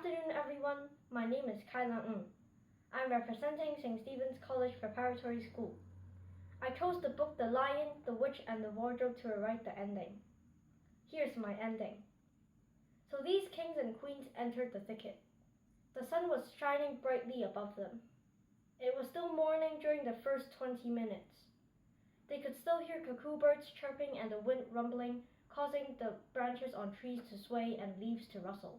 afternoon, everyone. My name is Kyla. I'm representing St. Stephen's College Preparatory School. I chose the book The Lion, the Witch, and the Wardrobe to write the ending. Here's my ending. So these kings and queens entered the thicket. The sun was shining brightly above them. It was still morning during the first 20 minutes. They could still hear cuckoo birds chirping and the wind rumbling, causing the branches on trees to sway and leaves to rustle.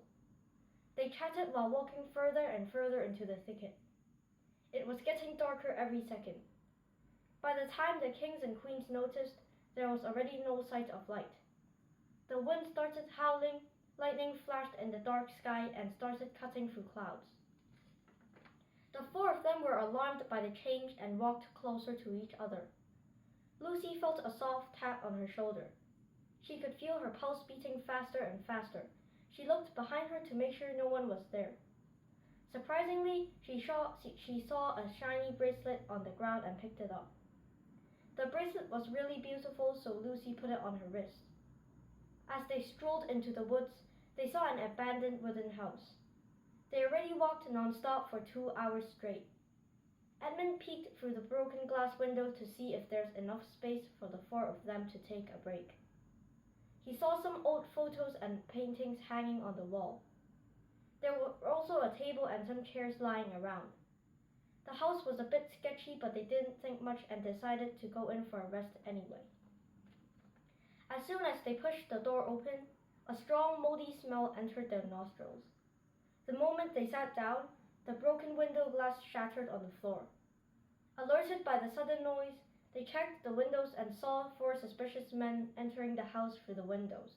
They chatted while walking further and further into the thicket. It was getting darker every second. By the time the kings and queens noticed, there was already no sight of light. The wind started howling, lightning flashed in the dark sky and started cutting through clouds. The four of them were alarmed by the change and walked closer to each other. Lucy felt a soft tap on her shoulder. She could feel her pulse beating faster and faster. She looked behind her to make sure no one was there. Surprisingly, she saw a shiny bracelet on the ground and picked it up. The bracelet was really beautiful, so Lucy put it on her wrist. As they strolled into the woods, they saw an abandoned wooden house. They already walked non-stop for 2 hours straight. Edmund peeked through the broken glass window to see if there's enough space for the four of them to take a break. He saw some old photos and paintings hanging on the wall. There were also a table and some chairs lying around. The house was a bit sketchy, but they didn't think much and decided to go in for a rest anyway. As soon as they pushed the door open, a strong, moldy smell entered their nostrils. The moment they sat down, the broken window glass shattered on the floor. Alerted by the sudden noise, they checked the windows and saw four suspicious men entering the house through the windows.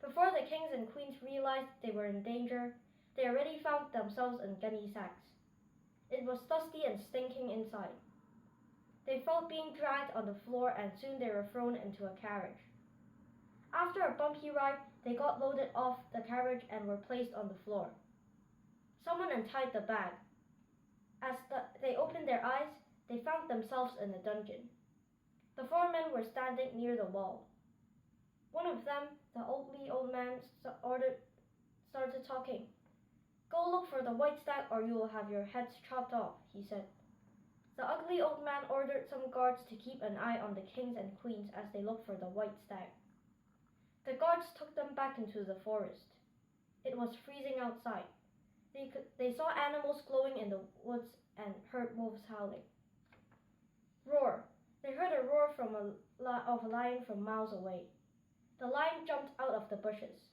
Before the kings and queens realized they were in danger, they already found themselves in gunny sacks. It was dusty and stinking inside. They felt being dragged on the floor and soon they were thrown into a carriage. After a bumpy ride, they got loaded off the carriage and were placed on the floor. Someone untied the bag. As they opened their eyes, they found themselves in a dungeon. The four men were standing near the wall. One of them, the ugly old man, started talking. "Go look for the white stag or you will have your heads chopped off," he said. The ugly old man ordered some guards to keep an eye on the kings and queens as they looked for the white stag. The guards took them back into the forest. It was freezing outside. They saw animals glowing in the woods and heard wolves howling. Roar! They heard a roar of a lion from miles away. The lion jumped out of the bushes.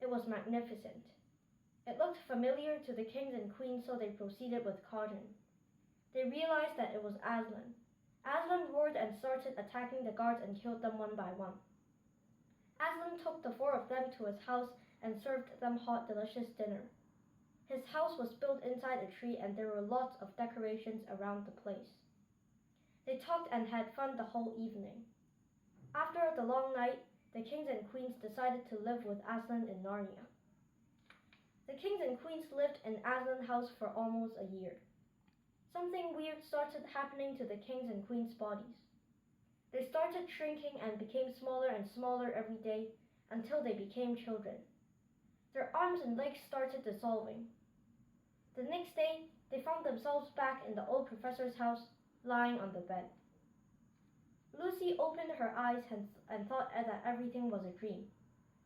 It was magnificent. It looked familiar to the kings and queens, so they proceeded with caution. They realized that it was Aslan. Aslan roared and started attacking the guards and killed them one by one. Aslan took the four of them to his house and served them hot, delicious dinner. His house was built inside a tree and there were lots of decorations around the place. They talked and had fun the whole evening. After the long night, the kings and queens decided to live with Aslan in Narnia. The kings and queens lived in Aslan's house for almost a year. Something weird started happening to the kings and queens' bodies. They started shrinking and became smaller and smaller every day until they became children. Their arms and legs started dissolving. The next day, they found themselves back in the old professor's house, lying on the bed. Lucy opened her eyes and thought that everything was a dream.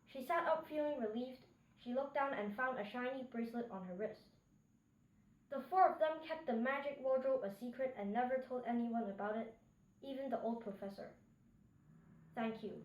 She sat up feeling relieved. She looked down and found a shiny bracelet on her wrist. The four of them kept the magic wardrobe a secret and never told anyone about it, even the old professor. Thank you.